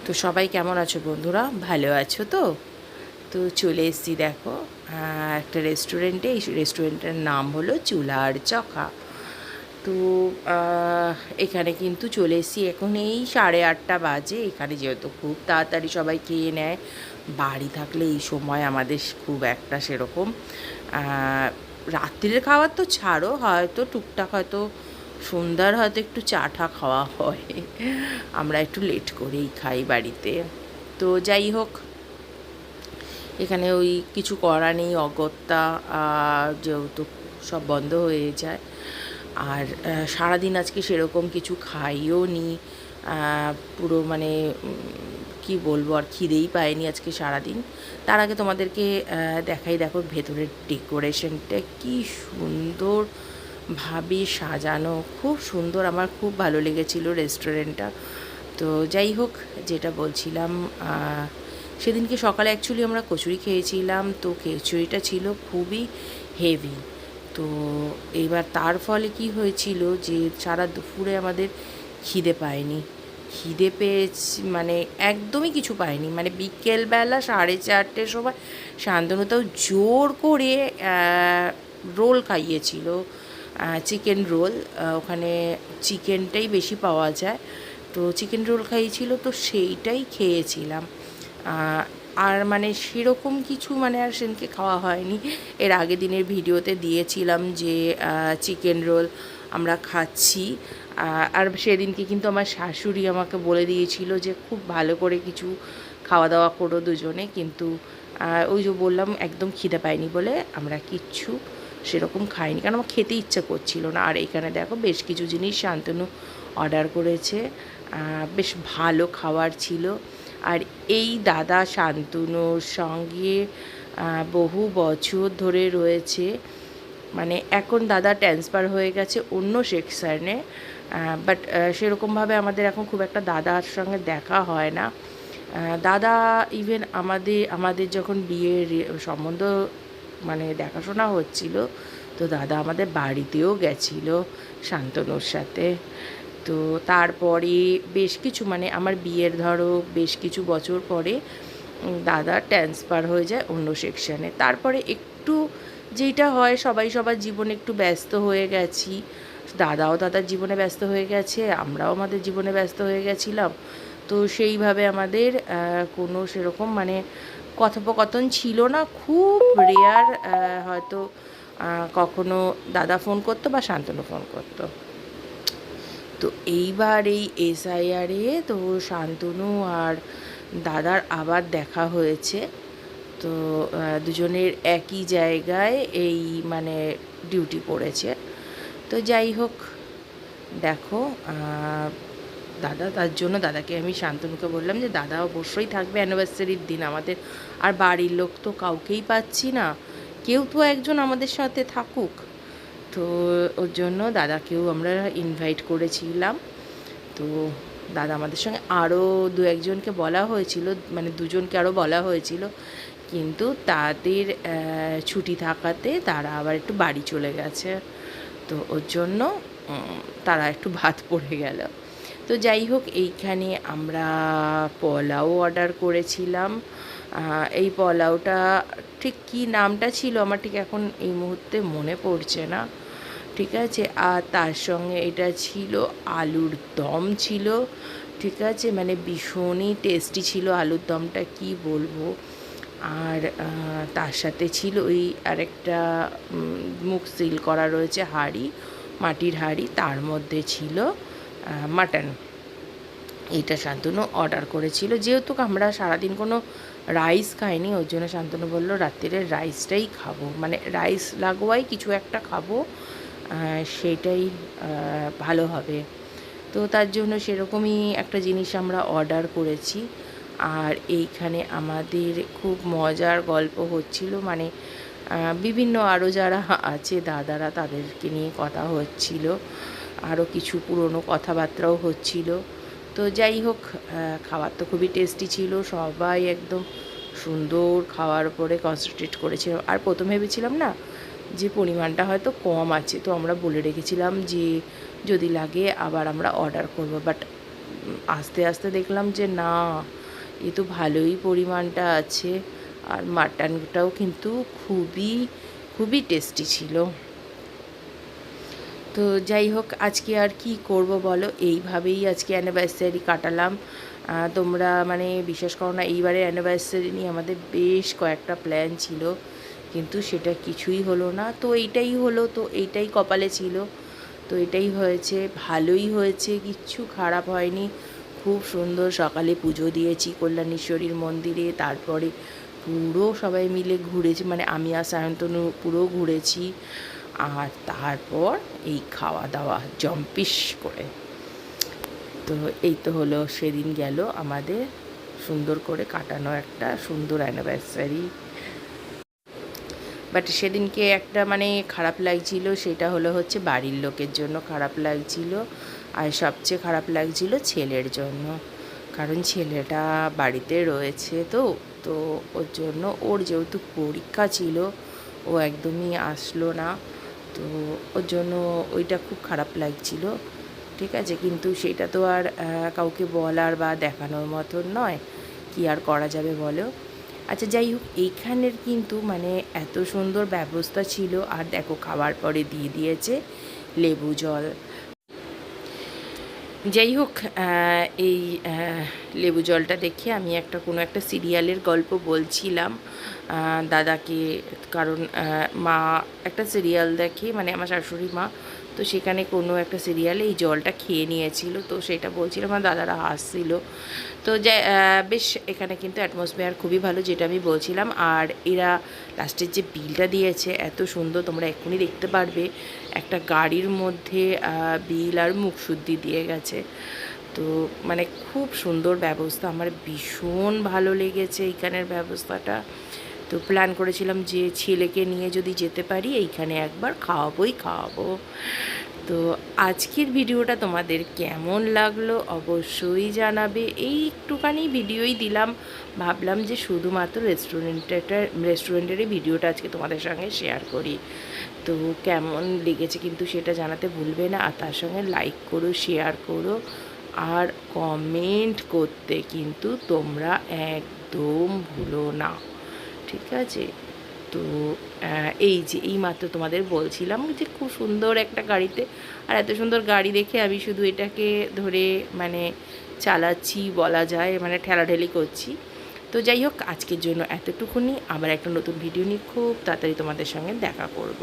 তো সবাই কেমন আছো বন্ধুরা? ভালো আছো তো? তো চলে এসেছি দেখো একটা রেস্টুরেন্টে। এই রেস্টুরেন্টের নাম হলো চুলা আর চখা। তো এখানে কিন্তু চলে এসেছি, এখন এই 8:30 বাজে। এখানে যেহেতু খুব তাড়াতাড়ি সবাই খেয়ে নেয়, বাড়ি থাকলে এই সময় আমাদের খুব একটা সেরকম রাত্রির খাবার তো ছাড়ো, হয়তো টুকটাক হয়তো সন্ধ্যার হয়তো একটু চা টা খাওয়া হয়। আমরা একটু লেট করেই খাই বাড়িতে। তো যাই হোক, এখানে ওই কিছু করা নেই, অগত্যা যেহেতু সব বন্ধ হয়ে যায়। আর সারাদিন আজকে সেরকম কিছু খাইও নি, পুরো মানে কি বলবো, আর খিদেই পায়নি আজকে সারাদিন। তার আগে তোমাদেরকে দেখাই, দেখো ভেতরের ডেকোরেশনটা কি সুন্দর ভাবে সাজানো, খুব সুন্দর। আমার খুব ভালো লেগেছিলো রেস্টুরেন্টটা। তো যাই হোক, যেটা বলছিলাম, সেদিনকে সকালে অ্যাকচুয়ালি আমরা কচুরি খেয়েছিলাম। তো কচুরিটা ছিল খুবই হেভি। তো এবার তার ফলে কি হয়েছিল যে সারা দুপুরে আমাদের খিদে পায়নি। খিদে পেয়েছি মানে একদমই কিছু পাইনি। মানে বিকেলবেলা 4:30 সময় শান্তনুতাও জোর করে রোল খাইয়েছিল, চিকেন রোল। ওখানে চিকেনটাই বেশি পাওয়া যায়, তো চিকেন রোল খাইয়েছিল, তো সেইটাই খেয়েছিলাম। আর মানে সেরকম কিছু মানে আর সেদিনকে খাওয়া হয়নি। এর আগের দিনের ভিডিওতে দিয়েছিলাম যে চিকেন রোল আমরা খাচ্ছি। আর সেদিনকে কিন্তু আমার শাশুড়ি আমাকে বলে দিয়েছিল যে খুব ভালো করে কিছু খাওয়া দাওয়া করো দুজনে, কিন্তু ওই যে বললাম একদম খিদে পায়নি বলে আমরা কিচ্ছু সেরকম খাইনি, কারণ আমার খেতে ইচ্ছা করছিল না। আর এখানে দেখো বেশ কিছু জিনিস শান্তনু অর্ডার করেছে, বেশ ভালো খাবার ছিল। আর এই দাদা শান্তনুর সঙ্গে বহু বছর ধরে রয়েছে। মানে এখন দাদা ট্রান্সফার হয়ে গেছে অন্য সেকশানে, বাট সেরকমভাবে আমাদের এখন খুব একটা দাদার সঙ্গে দেখা হয় না। দাদা ইভেন আমাদের যখন বিয়ের সম্বন্ধ মানে দেখাশোনা হচ্ছিল, তো দাদা আমাদের বাড়িতেও গেছিলো শান্তনুর সাথে। তো তারপরে বেশ কিছু মানে আমার বিয়ের ধরো বেশ কিছু বছর পরে দাদা ট্রান্সফার হয়ে যায় অন্য সেকশানে। তারপরে একটু যেটা হয়, সবাই সবার জীবনে একটু ব্যস্ত হয়ে গেছি। দাদাও দাদার জীবনে ব্যস্ত হয়ে গেছে, আমরাও আমাদের জীবনে ব্যস্ত হয়ে গেছিলাম। তো সেইভাবে আমাদের কোনো সেরকম মানে কথোপকথন ছিল না। খুব রেয়ার হয়তো কখনো দাদা ফোন করতো বা শান্তনু ফোন করতো। তো এইবার এই এসআইআরে তো শান্তনু আর দাদার আবার দেখা হয়েছে। তো দুজনের একই জায়গায় এই মানে ডিউটি পড়েছে। তো যাই হোক, দেখো দাদা, তার জন্য দাদাকে আমি শান্তনুকে বললাম যে দাদা অবশ্যই থাকবে অ্যানিভার্সারির দিন আমাদের। আর বাড়ির লোক তো কাউকেই পাচ্ছি না, কেউ তো একজন আমাদের সাথে থাকুক। তো ওর জন্য দাদাকেও আমরা ইনভাইট করেছিলাম। তো দাদা আমাদের সঙ্গে আরও দু একজনকে বলা হয়েছিল, মানে দুজনকে আরও বলা হয়েছিল, কিন্তু তাদের ছুটি থাকাতে তারা আবার একটু বাড়ি চলে গেছে। তো ওর জন্য তারা একটু বাদ পড়ে গেল। তো যাই হোক, এইখানে আমরা পোলাও অর্ডার করেছিলাম। এই পোলাওটা ঠিক কী নামটা ছিল আমার ঠিক এখন এই মুহূর্তে মনে পড়ছে না, ঠিক আছে। আর তার সঙ্গে এটা ছিল আলুর দম ছিল, ঠিক আছে। মানে ভীষণই টেস্টি ছিল আলুর দমটা, কি বলবো। আর তার সাথে ছিল ওই আরেকটা মুখ সিল করা রয়েছে হাঁড়ি, মাটির হাঁড়ি, তার মধ্যে ছিল মাটন। এইটা শান্তনু অর্ডার করেছিল। যেহেতু আমরা সারাদিন কোনো রাইস খাইনি, ওই জন্য শান্তনু বললো রাত্রিরে রাইসটাই খাবো, মানে রাইস লাগোয়াই কিছু একটা খাবো, সেটাই ভালো হবে। তো তার জন্য সেরকমই একটা জিনিস আমরা অর্ডার করেছি। আর এইখানে আমাদের খুব মজার গল্প হচ্ছিল, মানে বিভিন্ন আরও যারা আছে দাদারা, তাদেরকে নিয়ে কথা হচ্ছিল, আরও কিছু পুরনো কথাবার্তাও হচ্ছিল। তো যাই হোক, খাবার তো খুবই টেস্টি ছিল, সবাই একদম সুন্দর খাওয়ার উপরে কনসেন্ট্রেট করেছিল। আর প্রথম ভেবেছিলাম না যে পরিমাণটা হয়তো কম আছে, তো আমরা বলে রেখেছিলাম যে যদি লাগে আবার আমরা অর্ডার করব। বাট আস্তে আস্তে দেখলাম যে না, এ তো ভালোই পরিমাণটা আছে, আর মাটনটাও কিন্তু খুবই খুবই টেস্টি ছিল। তো যাই হোক, আজকে আর কি করব বলো, এইভাবেই আজকে অ্যানিভার্সারি কাটালাম। তোমরা মানে বিশ্বাস করো না, এইবারের অ্যানিভার্সারি নিয়ে আমাদের বেশ কয়েকটা প্ল্যান ছিল, কিন্তু সেটা কিছুই হলো না। তো এইটাই হলো, তো এইটাই কপালে ছিল, তো এটাই হয়েছে, ভালোই হয়েছে, কিচ্ছু খারাপ হয়নি। খুব সুন্দর সকালে পুজো দিয়েছি কল্যাণেশ্বরীর মন্দিরে, তারপরে পুরো সবাই মিলে ঘুরেছি, মানে আমি আর সায়ন্তনু পুরো ঘুরেছি। আর তারপর এই খাওয়া দাওয়া জম্পিস করে। তো এই তো হলো, সেদিন গেল আমাদের সুন্দর করে কাটানো একটা সুন্দর অ্যানিভার্সারি। বাট সেদিনকে একটা মানে খারাপ লাগছিল, সেটা হলো হচ্ছে বাড়ির লোকের জন্য খারাপ লাগছিল, আর সবচেয়ে খারাপ লাগছিল ছেলের জন্য, কারণ ছেলেটা বাড়িতে রয়েছে। তো তো ওর জন্য, ওর যেহেতু পরীক্ষা ছিল, ও একদমই আসলো না, তো ওর জন্য ওইটা খুব খারাপ লাগছিল। ঠিক আছে, কিন্তু সেটা তো আর কাউকে বলার বা দেখানোর মতন নয়, কি আর করা যাবে বলো। আচ্ছা যাই হোক, এইখানের কিন্তু মানে এত সুন্দর ব্যবস্থা ছিল, আর দেখো খাবার পরে দিয়ে দিয়েছে লেবু জল। যাই হোক, এই লেবু জলটা দেখে আমি কোনো একটা সিরিয়ালের গল্প বলছিলাম দাদাকে, কারণ মা একটা সিরিয়াল দেখে, মানে আমার শাশুড়ি মা, তো সেখানে কোনো একটা সিরিয়ালে এই জলটা খেয়ে নিয়েছিল, তো সেটা বলছিলাম, আমার দাদারা হাসছিল। তো বেশ এখানে কিন্তু অ্যাটমসফিয়ার খুবই ভালো, যেটা আমি বলছিলাম। আর এরা লাস্টের যে বিলটা দিয়েছে এত সুন্দর, তোমরা এক্ষুনি দেখতে পারবে, একটা গাড়ির মধ্যে বিল আর মুখশুদ্ধি দিয়ে গেছে। তো মানে খুব সুন্দর ব্যবস্থা, আমার ভীষণ ভালো লেগেছে এইখানের ব্যবস্থাটা। তো প্ল্যান করেছিলাম যে ছেলেকে নিয়ে যদি যেতে পারি, এইখানে একবার খাওয়াবো। তো আজকের ভিডিওটা তোমাদের কেমন লাগলো অবশ্যই জানাবে। এই একটুখানি ভিডিওই দিলাম, ভাবলাম যে শুধুমাত্র রেস্টুরেন্টেরই ভিডিওটা আজকে তোমাদের সঙ্গে শেয়ার করি। তো কেমন লেগেছে কিন্তু সেটা জানাতে ভুলবে না, আর তার সঙ্গে লাইক করো, শেয়ার করো, আর কমেন্ট করতে কিন্তু তোমরা একদম ভুলো না, ঠিক আছে? তো এই যে এইমাত্র তোমাদের বলছিলাম যে খুব সুন্দর একটা গাড়িতে, আর এত সুন্দর গাড়ি দেখে আমি শুধু এটাকে ধরে মানে চালাচ্ছি বলা যায়, মানে ঠেলাঠেলি করছি। তো যাই হোক, আজকের জন্য এতটুকুনি, আবার একটা নতুন ভিডিও নিয়ে খুব তাড়াতাড়ি তোমাদের সঙ্গে দেখা করব।